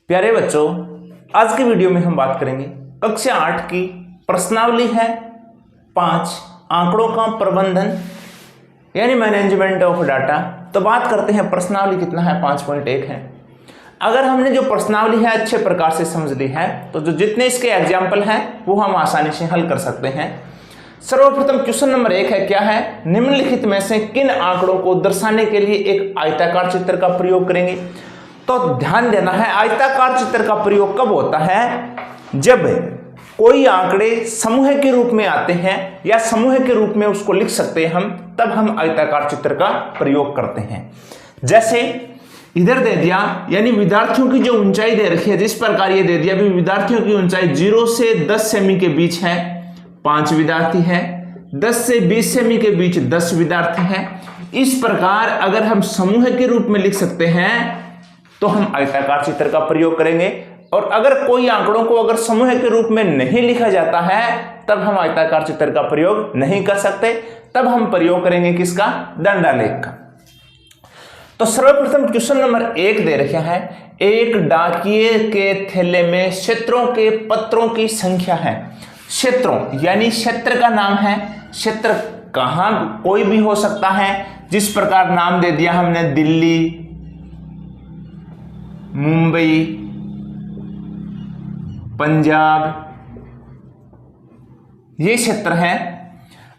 प्यारे बच्चों, आज की वीडियो में हम बात करेंगे कक्षा 8 की प्रश्नावली है 5 आंकड़ों का प्रबंधन यानी मैनेजमेंट ऑफ डाटा। तो बात करते हैं प्रश्नावली कितना है 5.1 है। अगर हमने जो प्रश्नावली है अच्छे प्रकार से समझ ली है तो जो जितने इसके एग्जाम्पल हैं वो हम आसानी से हल कर सकते हैं। सर्वप्रथम क्वेश्चन नंबर 1 है, क्या है, निम्नलिखित में से किन आंकड़ों को दर्शाने के लिए एक आयताकार चित्र का प्रयोग करेंगे। तो ध्यान देना है, आयताकार चित्र का प्रयोग कब होता है, जब कोई आंकड़े समूह के रूप में आते हैं या समूह के रूप में उसको लिख सकते हैं हम, तब हम आयताकार चित्र का प्रयोग करते हैं। जैसे इधर दे दिया, यानी विद्यार्थियों की जो ऊंचाई दे रखी है, जिस प्रकार ये दे दिया भी विद्यार्थियों की ऊंचाई 0 से 10 सेमी के बीच है, 5 विद्यार्थी है, 10 से 20 सेमी के बीच 10 विद्यार्थी हैं। इस प्रकार अगर हम समूह के रूप में लिख सकते हैं तो हम आयताकार चित्र का प्रयोग करेंगे। और अगर कोई आंकड़ों को अगर समूह के रूप में नहीं लिखा जाता है तब हम आयताकार चित्र का प्रयोग नहीं कर सकते, तब हम प्रयोग करेंगे किसका, दंडालेख का। तो सर्वप्रथम क्वेश्चन नंबर 1 दे रखा है, एक डाकिये के थैले में क्षेत्रों के पत्रों की संख्या है। क्षेत्रों यानी क्षेत्र का नाम है, क्षेत्र कहां कोई भी हो सकता है। जिस प्रकार नाम दे दिया हमने दिल्ली, मुंबई, पंजाब, ये क्षेत्र है।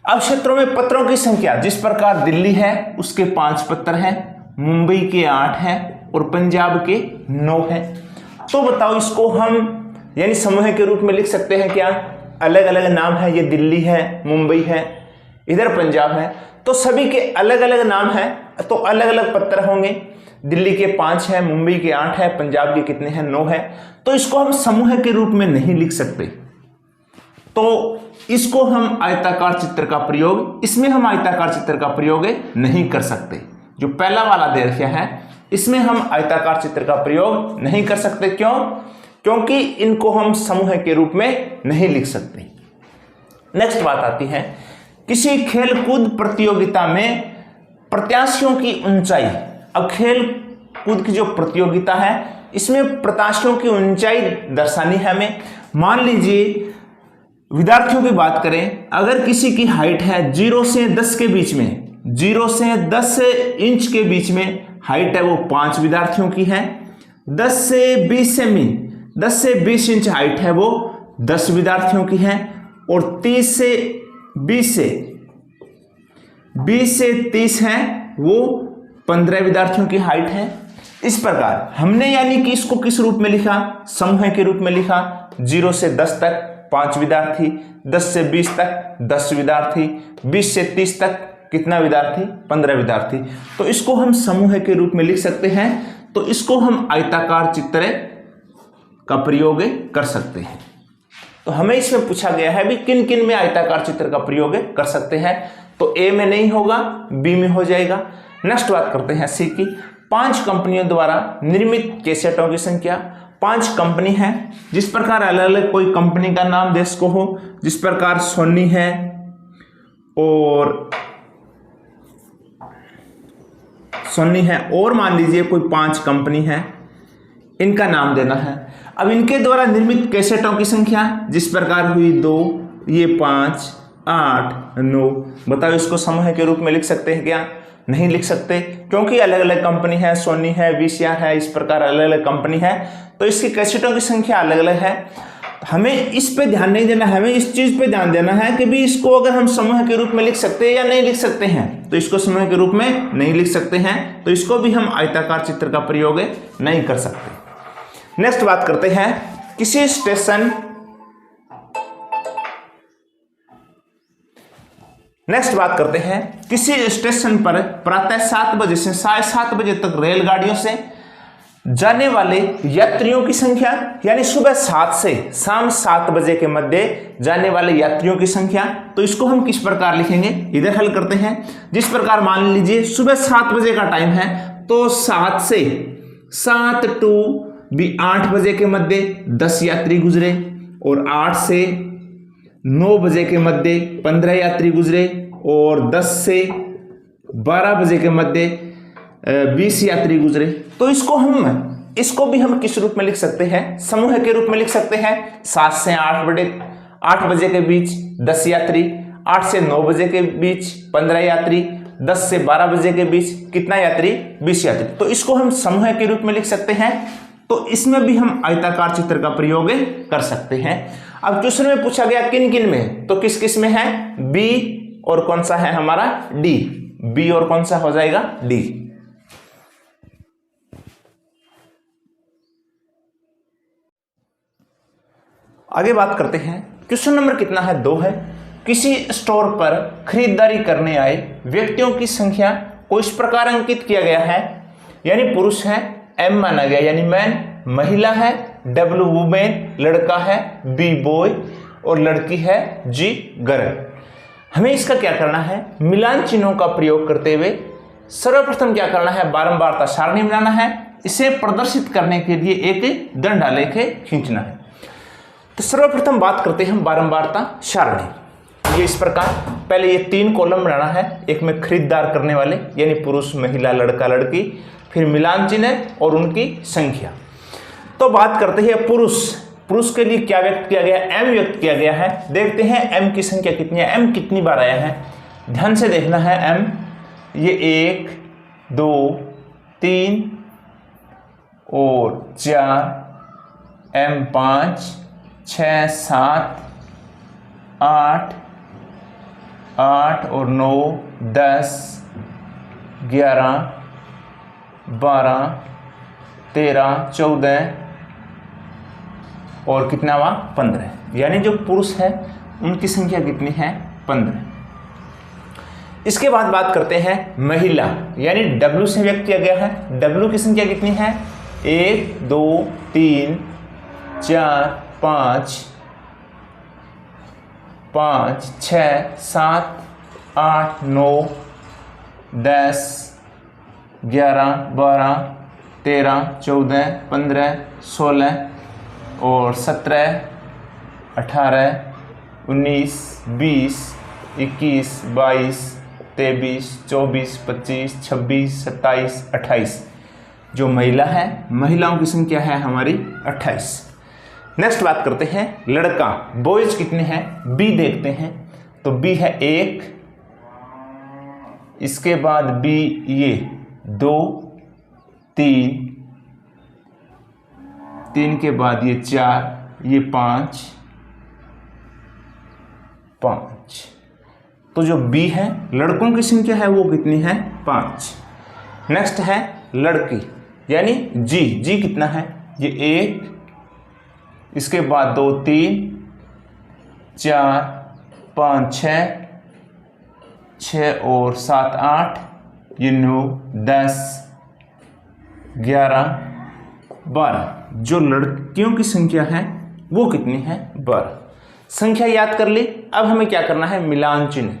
अब क्षेत्रों में पत्रों की संख्या, जिस प्रकार दिल्ली है उसके 5 पत्र हैं, मुंबई के 8 हैं और पंजाब के 9 हैं। तो बताओ इसको हम यानी समूह के रूप में लिख सकते हैं क्या, अलग अलग नाम है, ये दिल्ली है, मुंबई है, इधर पंजाब है, तो सभी के अलग अलग नाम है तो अलग अलग पत्र होंगे। दिल्ली के 5 है, मुंबई के 8 है, पंजाब के कितने हैं, 9 है। तो इसको हम समूह के रूप में नहीं लिख सकते, तो इसको हम आयताकार चित्र का प्रयोग, इसमें हम आयताकार चित्र का प्रयोग नहीं कर सकते। जो पहला वाला दे रखा है इसमें हम आयताकार चित्र का प्रयोग नहीं कर सकते। क्यों? क्योंकि इनको हम समूह के रूप में नहीं लिख सकते। नेक्स्ट बात आती है, किसी खेलकूद प्रतियोगिता में प्रत्याशियों की ऊंचाई। अब खेल कूद की जो प्रतियोगिता है इसमें प्रत्याशियों की ऊंचाई दर्शानी है हमें। मान लीजिए विद्यार्थियों की बात करें, अगर किसी की हाइट है 0 से 10 के बीच में, 0 से 10 इंच के बीच में हाइट है, वो 5 विद्यार्थियों की है। 10 से 20 सेमी, 10 से 20 इंच हाइट है, वो 10 विद्यार्थियों की है। और 30 से 20 से 30 है, वो 15 विद्यार्थियों की हाइट है। इस प्रकार हमने यानी कि इसको किस रूप में लिखा, समूह के रूप में लिखा। 0 से 10 तक 5 विद्यार्थी, 10 से 20 तक 10 विद्यार्थी, 20 से 30 तक कितना विद्यार्थी, 15 विद्यार्थी। तो इसको हम समूह के रूप में लिख सकते हैं, तो इसको हम आयताकार चित्र का प्रयोग कर सकते हैं। तो हमें इसमें पूछा गया है भी किन किन में आयताकार चित्र का प्रयोग कर सकते हैं, तो ए में नहीं होगा, बी में हो जाएगा। नेक्स्ट बात करते हैं सी की, 5 कंपनियों द्वारा निर्मित कैसेटों की संख्या। 5 कंपनी है, जिस प्रकार अलग अलग कोई कंपनी का नाम देश को हो, जिस प्रकार सोनी है और मान लीजिए कोई 5 कंपनी है, इनका नाम देना है। अब इनके द्वारा निर्मित कैसेटों की संख्या जिस प्रकार हुई 2, ये 5, 8, 9। बताओ इसको समूह के रूप में लिख सकते हैं क्या, नहीं लिख सकते, क्योंकि अलग अलग कंपनी है, सोनी है, वीसीआर है, इस प्रकार अलग अलग कंपनी है, तो इसकी कैसेटों की संख्या अलग अलग है। हमें इस पे ध्यान नहीं देना है, हमें इस चीज पे ध्यान देना है कि भी इसको अगर हम समूह के रूप में लिख सकते हैं या नहीं लिख सकते हैं। तो इसको समूह के रूप में नहीं लिख सकते हैं, तो इसको भी हम आयताकार चित्र का प्रयोग नहीं कर सकते। नेक्स्ट बात करते हैं, किसी स्टेशन पर प्रातः 7 बजे से 7:30 बजे तक रेलगाड़ियों से जाने वाले यात्रियों की संख्या, यानी सुबह 7 से शाम 7 बजे के मध्य जाने वाले यात्रियों की संख्या। तो इसको हम किस प्रकार लिखेंगे, इधर हल करते हैं। जिस प्रकार मान लीजिए सुबह 7 बजे का टाइम है, तो 7 से 7 टू भी 8 बजे के मध्य 10 यात्री गुजरे, और 8 से 9 बजे के मध्य 15 यात्री गुजरे, और 10 से 12 बजे के मध्य 20 यात्री गुजरे। तो इसको हम इसको भी हम किस रूप में लिख सकते हैं, समूह के रूप में लिख सकते हैं। 7 से 8 बजे के बीच 10 यात्री, 8 से 9 बजे के बीच 15 यात्री, 10 से 12 बजे के बीच कितना यात्री, 20 यात्री। तो इसको हम समूह के रूप में लिख सकते हैं। तो इसमें भी हम आयताकार चित्र का प्रयोग कर सकते हैं। अब क्वेश्चन में पूछा गया किन किन में, तो किस किस में है, बी और कौन सा है हमारा, डी। बी और कौन सा हो जाएगा, डी। आगे बात करते हैं, क्वेश्चन नंबर कितना है, 2 है। किसी स्टोर पर खरीदारी करने आए व्यक्तियों की संख्या को इस प्रकार अंकित किया गया है, यानी पुरुष है, एम माना गया यानी मैन, महिला है, डब्ल्यू वुमेन, लड़का है, बी बॉय और लड़की है, जी गर्ल। हमें इसका क्या करना है, मिलान चिन्हों का प्रयोग करते हुए सर्वप्रथम क्या करना है, बारंबारता सारणी बनाना है। इसे प्रदर्शित करने के लिए एक दंडालेख खींचना है। तो सर्वप्रथम बात करते हैं हम बारंबारता सारणी। ये इस प्रकार, पहले ये 3 कॉलम बनाना है, एक में खरीदार करने वाले यानी पुरुष, महिला, लड़का, लड़की, फिर मिलान चिन्ह और उनकी संख्या। तो बात करते हैं पुरुष के लिए क्या व्यक्त किया गया, एम व्यक्त किया गया है। देखते हैं एम की संख्या कितनी है, एम कितनी बार आया है, ध्यान से देखना है। एम ये 1 2 3 और 4, एम 5 6 7 8 और 9 10 11 12 13 14 और कितना हुआ, 15। यानी जो पुरुष है उनकी संख्या कितनी है, 15। इसके बाद बात करते हैं महिला, यानी डब्ल्यू से व्यक्त किया गया है। डब्ल्यू की संख्या कितनी है, 1 2 3 4 5 6 7 8 9 10 11 12 13 14 15 16 और 17 18 19 20 21 22 23 24 25 26 27 28। जो महिला है, महिलाओं की संख्या है हमारी 28। नेक्स्ट बात करते हैं लड़का, बॉयज कितने हैं, बी देखते हैं। तो बी है 1, इसके बाद बी ये 2 3 के बाद ये 4, ये 5। तो जो बी है, लड़कों की संख्या है वो कितनी है, 5। नेक्स्ट है लड़की यानी जी कितना है, ये 1, इसके बाद 2 3 4 5 6 और 7 8, ये 9 10 11 12। जो लड़कियों की संख्या है वो कितनी है, 12। संख्या याद कर ली। अब हमें क्या करना है, मिलान चिन्ह।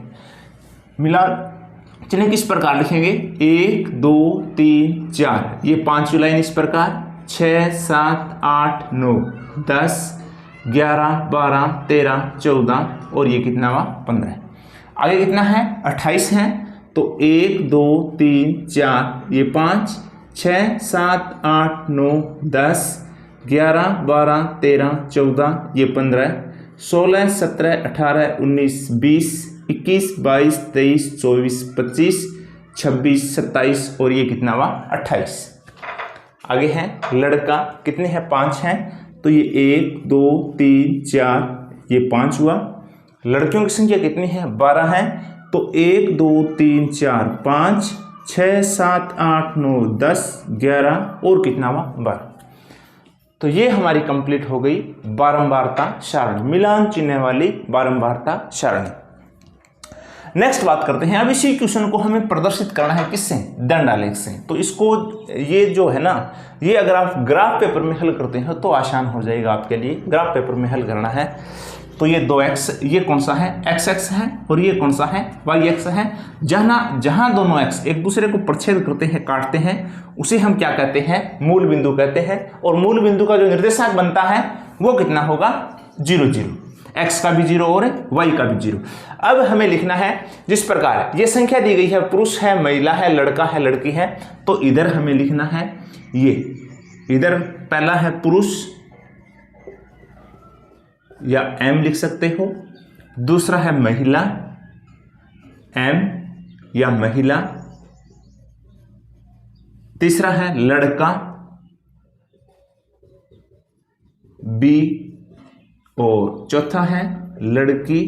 मिलान चिन्ह किस प्रकार लिखेंगे, 1 2 3 4, ये 5 लाइन इस प्रकार, 6 7 8 9 10 11 12 13 14 और ये कितना हुआ, 15। आगे कितना है, 28 है। तो 1 2 3 4, ये 5 6 7 8 9 10 11 12 13 14, ये 15 16 17 18 19 20 21 22 23 24 25 26 27 और ये कितना हुआ, 28। आगे है लड़का, कितने हैं, 5 हैं। तो ये 1 2 3 4, ये 5 हुआ। लड़कियों की संख्या कितनी है, 12 है। तो 1 2 3 4 5 6 7 8 9 10 11 और कितना हुआ, 12। तो ये हमारी कंप्लीट हो गई बारंबारता सारणी, मिलान चिन्ह वाली बारंबारता सारणी। नेक्स्ट बात करते हैं, अब इसी क्वेश्चन को हमें प्रदर्शित करना है किससे, दंडालेख से। तो इसको, ये जो है ना, ये अगर आप ग्राफ पेपर में हल करते हैं तो आसान हो जाएगा आपके लिए। ग्राफ पेपर में हल करना है तो ये 2x, ये कौन सा है, x है, और ये कौन सा है, y है। जहाँ दोनों x एक दूसरे को प्रच्छेद करते हैं, काटते हैं, उसे हम क्या कहते हैं, मूल बिंदु कहते हैं। और मूल बिंदु का जो निर्देशांक बनता है वो कितना होगा, 0 0। x का भी 0 और y का भी 0। अब हमें लिखना है जिस प्रकार ये संख्या दी गई है, पुरुष है, महिला है, लड़का है, लड़की है। तो इधर हमें लिखना है ये इधर पहला है पुरुष या एम लिख सकते हो, दूसरा है महिला एम या महिला, तीसरा है लड़का बी और चौथा है लड़की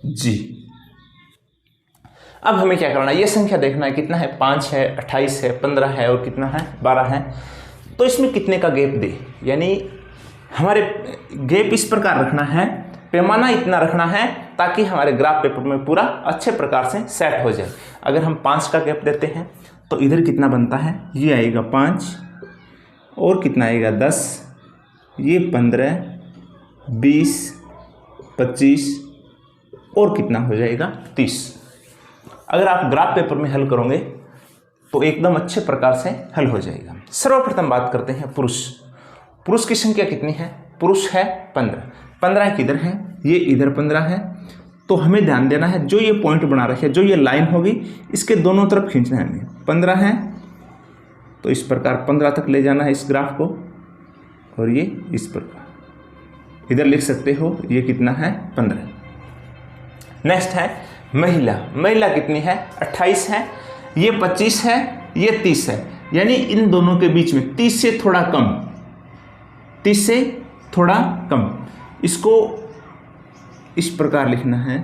जी। अब हमें क्या करना है, ये संख्या देखना है कितना है, 5 है, 28 है, 15 है और कितना है 12 है। तो इसमें कितने का गैप दे, यानी हमारे गैप इस प्रकार रखना है, पैमाना इतना रखना है ताकि हमारे ग्राफ पेपर में पूरा अच्छे प्रकार से सेट हो जाए। अगर हम 5 का गैप देते हैं तो इधर कितना बनता है, ये आएगा 5 और कितना आएगा 10, ये 15, 20, 25 और कितना हो जाएगा 30। अगर आप ग्राफ पेपर में हल करोगे तो एकदम अच्छे प्रकार से हल हो जाएगा। सर्वप्रथम बात करते हैं पुरुष। पुरुष की संख्या कितनी है, पुरुष है 15, 15 किधर है, ये इधर 15 है। तो हमें ध्यान देना है जो ये पॉइंट बना रखे है, जो ये लाइन होगी इसके दोनों तरफ खींचना है हमें। 15 है तो इस प्रकार 15 तक ले जाना है इस ग्राफ को, और ये इस प्रकार इधर लिख सकते हो, ये कितना है 15। नेक्स्ट है महिला। महिला कितनी है, 28 है, ये 25 है, ये 30 है, यानी इन दोनों के बीच में 30 से थोड़ा कम, 30 से थोड़ा कम, इसको इस प्रकार लिखना है,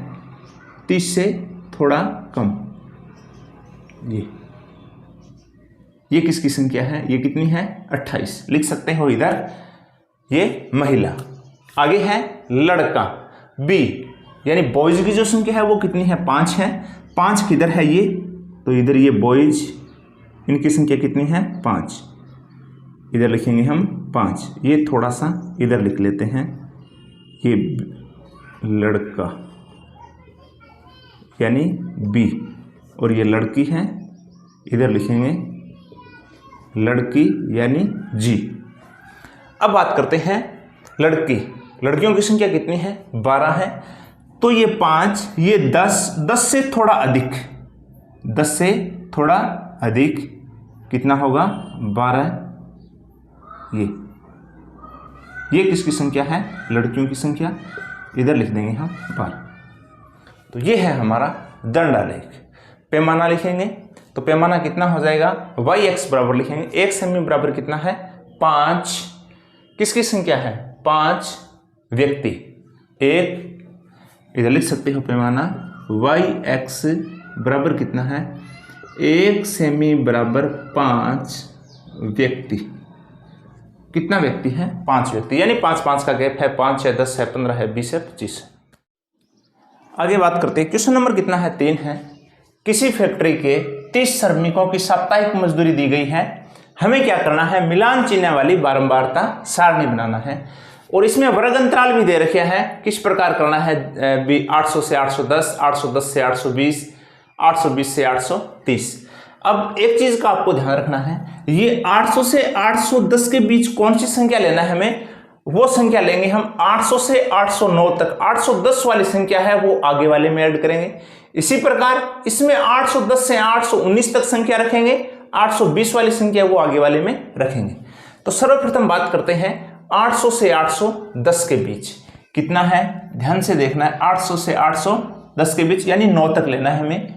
30 से थोड़ा कम। ये किसकी संख्या है, ये कितनी है 28 लिख सकते हो इधर, ये महिला। आगे है लड़का बी, यानी बॉयज की जो संख्या है वो कितनी है 5 है, 5 किधर है ये, तो इधर ये बॉयज, इनकी संख्या कितनी है 5, इधर लिखेंगे हम 5, ये थोड़ा सा इधर लिख लेते हैं, ये लड़का यानी बी, और ये लड़की है, इधर लिखेंगे लड़की यानी जी। अब बात करते हैं लड़की। लड़कियों की संख्या कितनी है 12 है, तो ये 5, ये 10, 10 से थोड़ा अधिक, 10 से थोड़ा अधिक कितना होगा 12, ये किसकी संख्या है, लड़कियों की संख्या, इधर लिख देंगे हम 12। तो ये है हमारा दंडालेख। पैमाना लिखेंगे तो पैमाना कितना हो जाएगा, yx बराबर लिखेंगे, एक सेमी बराबर कितना है 5, किसकी संख्या है 5 व्यक्ति, एक इधर लिख सकते हो पैमाना, yx बराबर कितना है 1 सेमी बराबर 5 व्यक्ति। कितना व्यक्ति है 5 व्यक्ति, यानी 5-5 का गैप है, 5 है, 10 है, 15 है, 20 है, 25 है। आगे बात करते हैं, क्वेश्चन नंबर कितना है 3 है। किसी फैक्ट्री के 30 श्रमिकों की साप्ताहिक मजदूरी दी गई है, हमें क्या करना है, मिलान चिन्ह वाली बारंबारता सारणी बनाना है, और इसमें वर्ग अंतराल भी दे रखे हैं, किस प्रकार करना है 800 से 810, 810 से 820, 820 से 830। अब एक चीज का आपको ध्यान रखना है, ये 800 से 810 के बीच कौन सी संख्या लेना है हमें, वो संख्या लेंगे हम 800 से 809 तक, 810 वाली संख्या है वो आगे वाले में ऐड करेंगे। इसी प्रकार इसमें 810 से 819 तक संख्या रखेंगे, 820 वाली संख्या वो आगे वाले में रखेंगे। तो सर्वप्रथम बात करते हैं 800 से 810 के बीच कितना है, ध्यान से देखना है, 800 से 810 के बीच यानी 9 तक लेना है हमें,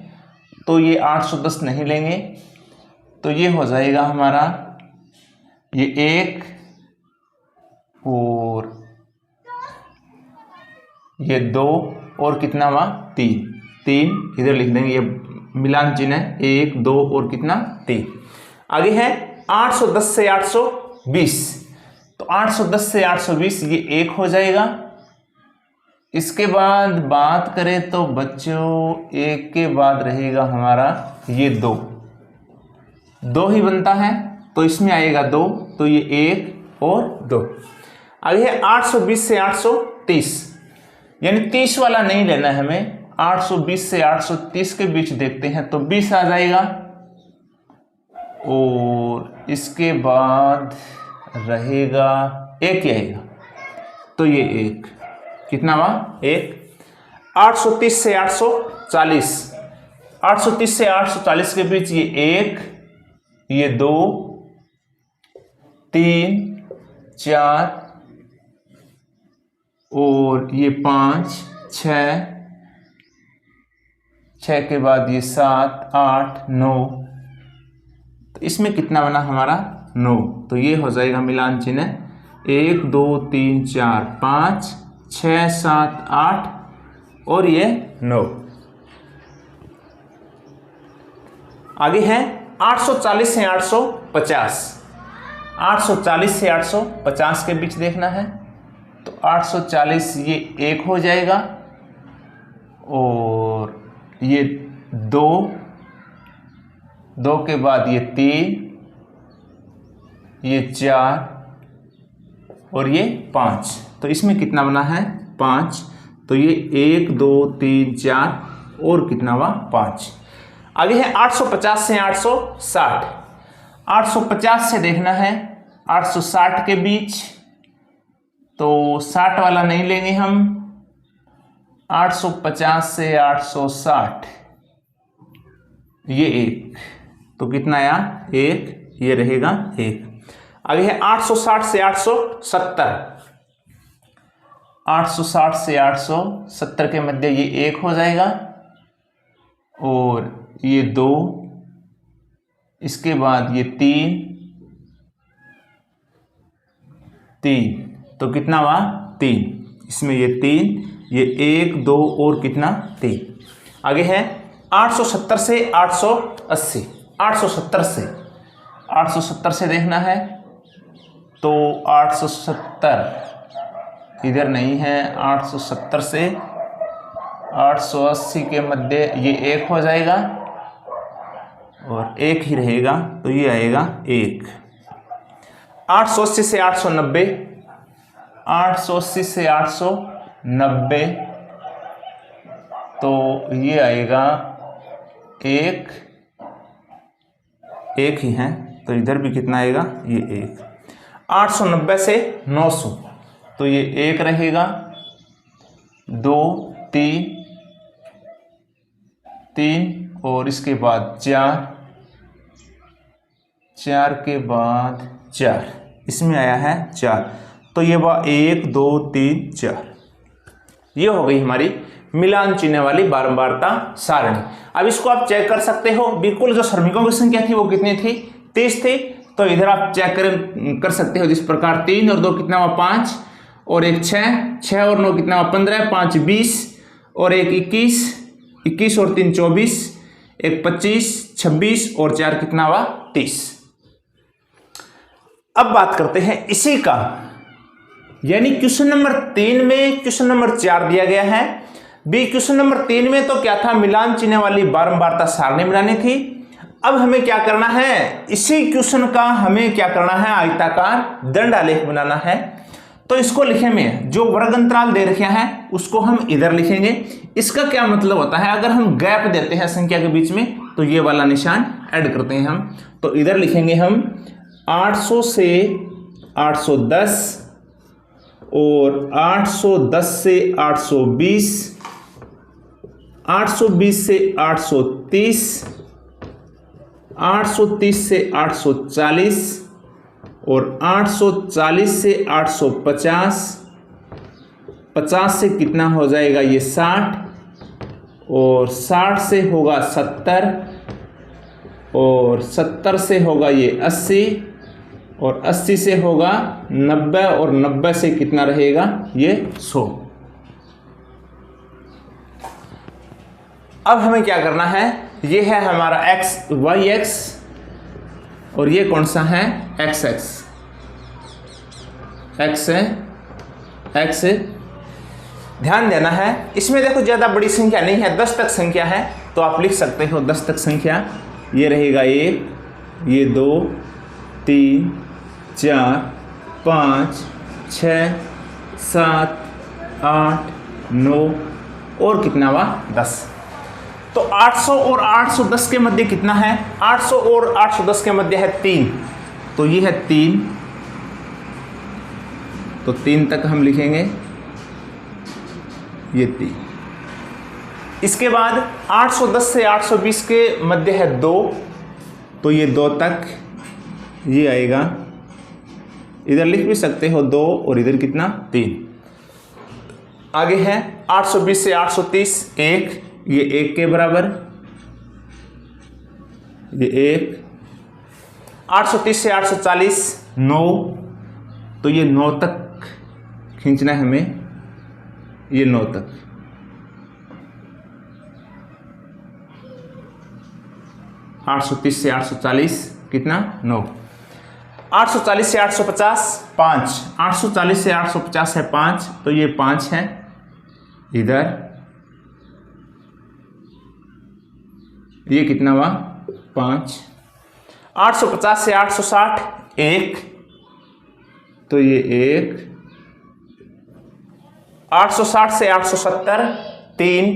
तो ये 810 नहीं लेंगे, तो ये हो जाएगा हमारा ये 1 और ये 2 और कितना हुआ 3 इधर लिख देंगे, ये मिलान चिन्ह है 1 2 और कितना 3। आगे है 810 से 820, तो 810 से 820 ये 1 हो जाएगा। इसके बाद बात करें तो बच्चों 1 के बाद रहेगा हमारा ये 2 ही बनता है, तो इसमें आएगा 2, तो ये 1 और 2। आगे है 820 से 830, यानी 30 वाला नहीं लेना है हमें, 820 से 830 के बीच देखते हैं तो 20 आ जाएगा, और इसके बाद रहेगा 1 ही आएगा, तो ये 1 कितना हुआ 1। 830 से 840, 830 से 840 के बीच ये 1, ये 2 3 4 और ये 5 6, 6 के बाद ये 7 8 9, तो इसमें कितना बना हमारा 9। तो ये हो जाएगा मिलान चिन्ह 1 2 3 4 5 6 7 8 और ये 9। आगे है 840 से 850। 840 से 850 के बीच देखना है, तो 840 ये 1 हो जाएगा और ये 2, 2 के बाद ये 3, ये 4 और ये 5। तो इसमें कितना बना है 5। तो ये 1 2 3 4 और कितना हुआ 5। आगे है 850 से 860। 850 से देखना है 860 के बीच, तो 60 वाला नहीं लेंगे हम। 850 से 860 ये 1, तो कितना आया 1, ये रहेगा 1। आगे है 860 से 870। 860 से 870 के मध्य ये 1 हो जाएगा और ये 2, इसके बाद ये 3, तो कितना हुआ 3। इसमें ये 3, ये 1 2 और कितना 3। आगे है 870 से 880। 870 से देखना है, तो 870 इधर नहीं है। 870 से 880 के मध्य ये 1 हो जाएगा और 1 ही रहेगा, तो ये आएगा 1। 880 से 890। 880 से 890 तो ये आएगा 1 ही है, तो इधर भी कितना आएगा ये 1। 890 से 900 तो ये 1 रहेगा, 2 3 और इसके बाद 4 के बाद 4, इसमें आया है 4, तो ये 1 2 3 4। ये हो गई हमारी मिलान चिन्ह वाली बारंबारता सारणी। अब इसको आप चेक कर सकते हो, बिल्कुल जो श्रमिकों की संख्या थी वो कितनी थी 30 थी, तो इधर आप चेक कर सकते हो जिस प्रकार 3 और 2 कितना हुआ 5 और 1 6 और 9 कितना हुआ 15, 5 20 और 1 21 और 3 24, 1 25 26 और 4 कितना हुआ 30। अब बात करते हैं इसी का, यानी क्वेश्चन नंबर 3 में क्वेश्चन नंबर 4 दिया गया है। बी क्वेश्चन नंबर 3 में तो क्या था, मिलान चिन्ह वाली बारंबारता सारणी बनानी थी। अब हमें क्या करना है, इसी क्वेश्चन का हमें क्या करना है, आयताकार दंडालेख बनाना है। तो इसको लिखे में जो वर्ग अंतराल दे रखे हैं उसको हम इधर लिखेंगे। इसका क्या मतलब होता है, अगर हम गैप देते हैं संख्या के बीच में तो ये वाला निशान ऐड करते हैं हम। तो इधर लिखेंगे हम 800 से 810 और 810 से 820, 820 से 830, 830 से 840 और 840 से 850, 50 से कितना हो जाएगा ये 60 और 60 से होगा 70 और 70 से होगा ये 80 और 80 से होगा 90 और 90 से कितना रहेगा ये 100। अब हमें क्या करना है, ये है हमारा y x और ये कौन सा है x है। ध्यान देना है, इसमें देखो ज़्यादा बड़ी संख्या नहीं है, 10 तक संख्या है, तो आप लिख सकते हो 10 तक संख्या। ये रहेगा 1, ये 2 3 4 5 6 7 8 9 और कितना हुआ 10। तो 800 और 810 के मध्य कितना है, 800 और 810 के मध्य है 3, तो ये है 3, तो 3 तक हम लिखेंगे ये 3। इसके बाद 810 से 820 के मध्य है 2, तो ये 2 तक ये आएगा इधर लिख भी सकते हो 2 और इधर कितना 3। आगे है 820 से 830 1, ये 1 के बराबर, ये 1। 830 से 840 9, तो ये 9 तक खींचना है हमें, ये 9 तक। 830 से 840 कितना 9। 840 से 850 5, 840 से 850 है 5, तो ये 5 है इधर, ये कितना हुआ 5। 850 से 860 1, तो ये 1। 860 से 870 3,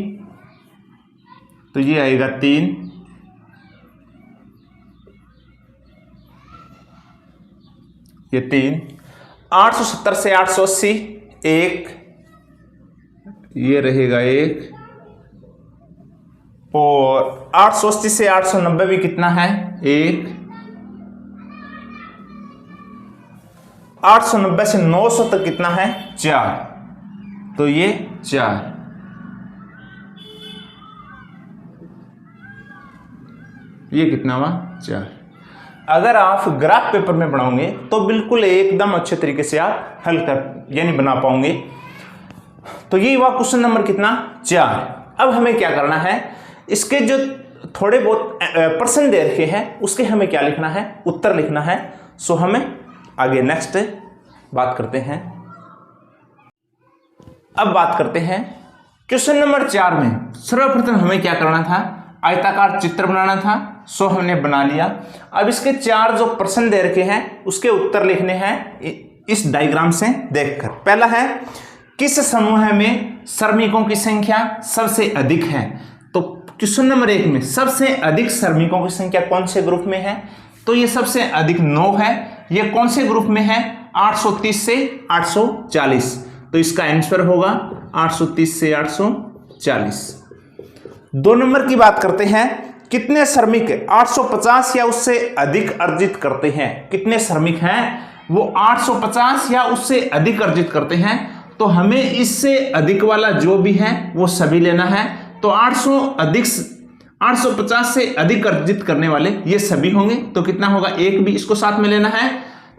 तो ये आएगा 3। ये 3। 870 से 880 1, ये रहेगा 1। और 880 से 890 भी कितना है 1। 890 से 900 तक कितना है 4, तो ये 4। ये कितना हुआ 4। अगर आप ग्राफ पेपर में बनाओगे तो बिल्कुल एकदम अच्छे तरीके से आप हल कर यानी बना पाओगे। तो ये हुआ क्वेश्चन नंबर कितना 4। अब हमें क्या करना है, इसके जो थोड़े बहुत प्रश्न दे रखे हैं उसके हमें क्या लिखना है, उत्तर लिखना है। सो हमें आगे नेक्स्ट बात करते हैं। अब बात करते हैं क्वेश्चन नंबर 4 में सर्वप्रथम हमें क्या करना था, आयताकार चित्र बनाना था। सो हमने बना लिया। अब इसके 4 जो प्रश्न दे रखे हैं उसके उत्तर लिखने हैं इस डायग्राम से देखकर। पहला है किस समूह में श्रमिकों की संख्या सबसे अधिक है। तो क्वेश्चन नंबर 1 में सबसे अधिक श्रमिकों की संख्या कौन से ग्रुप में है, तो ये सबसे अधिक 9 है। ये कौन से ग्रुप में है 830 से 840, तो इसका आंसर होगा 830 से 840। 2 नंबर की बात करते हैं, कितने श्रमिक 850 या उससे अधिक अर्जित करते हैं। कितने श्रमिक हैं वो 850 या उससे अधिक अर्जित करते हैं, तो हमें इससे अधिक वाला जो भी है वो सभी लेना है। तो 850 से अधिक अर्जित करने वाले ये सभी होंगे, तो कितना होगा 1 भी इसको साथ में लेना है।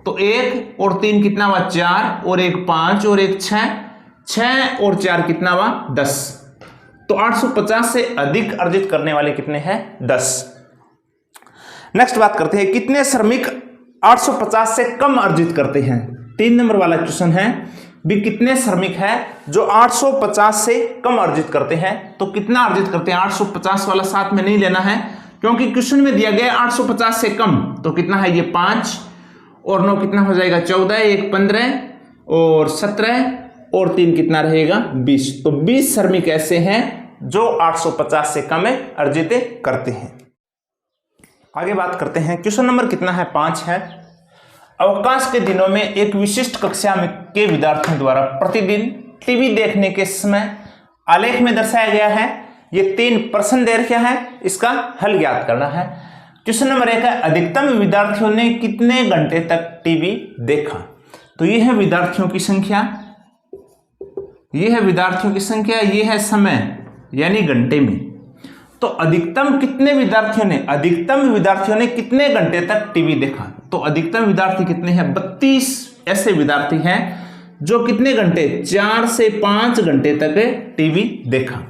तो 1 और 3 कितना हुआ 4, और 1 5 और 1 6, 6 और 4 कितना हुआ 10। तो 850 से अधिक अर्जित करने वाले कितने हैं 10। नेक्स्ट बात करते हैं, कितने श्रमिक 850 से कम अर्जित करते हैं। 3 नंबर वाला क्वेश्चन है भी, कितने श्रमिक हैं जो 850 से कम अर्जित करते हैं। तो कितना अर्जित करते हैं 850 वाला साथ में नहीं लेना है, क्योंकि क्वेश्चन में दिया गया 850 से कम, तो कितना है ये 5 और 9 कितना हो जाएगा 14, 1 15 और 17 और 3 कितना रहेगा 20। तो 20 श्रमिक ऐसे हैं जो 850 से कम अर्जित करते हैं। आगे बात करते हैं, क्वेश्चन नंबर कितना है 5 है। अवकाश के दिनों में एक विशिष्ट कक्षा के विद्यार्थियों द्वारा प्रतिदिन टीवी देखने के समय आलेख में दर्शाया गया है। ये 3 प्रश्न दे रखे हैं, इसका हल ज्ञात करना है। क्वेश्चन नंबर 1 है, अधिकतम विद्यार्थियों ने कितने घंटे तक टीवी देखा। तो ये है विद्यार्थियों की संख्या, ये है विद्यार्थियों की संख्या, ये है समय यानी घंटे में। तो अधिकतम कितने विद्यार्थियों ने कितने घंटे तक टीवी देखा। तो अधिकतम विद्यार्थी कितने हैं 32 ऐसे विद्यार्थी हैं जो कितने घंटे 4 से 5 घंटे तक टीवी देखा।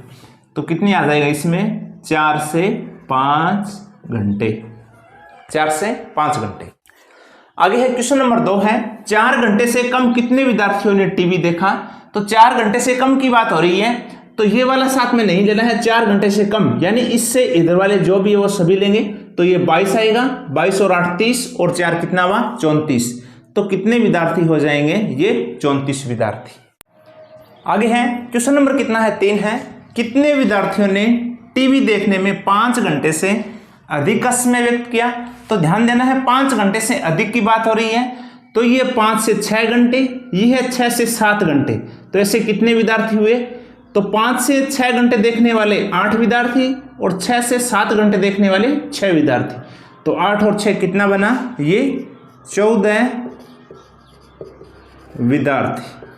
तो कितनी आ जाएगा इसमें 4 से 5 घंटे, 4 से 5 घंटे। आगे है क्वेश्चन नंबर 2 है, 4 घंटे से कम कितने विद्यार्थियों ने टीवी देखा। तो 4 घंटे से कम की बात हो रही है, तो ये वाला साथ में नहीं लेना है। 4 घंटे से कम यानी इससे इधर वाले जो भी है वो सभी लेंगे। तो ये 22 आएगा, 22 और 8 30 और 4 कितना हुआ 34। तो कितने विद्यार्थी हो जाएंगे ये 34 विद्यार्थी। आगे है क्वेश्चन नंबर कितना है 3 है, कितने विद्यार्थियों ने टीवी देखने में 5 घंटे से अधिक का समय व्यक्त किया। तो ध्यान देना है 5 घंटे से अधिक की बात हो रही है, तो ये 5 से 6 घंटे, ये है 6 से 7 घंटे। तो ऐसे कितने विद्यार्थी हुए, तो 5 से 6 घंटे देखने वाले 8 विद्यार्थी और 6 से 7 घंटे देखने वाले 6 विद्यार्थी। तो 8 और 6 कितना बना, ये 14 विद्यार्थी।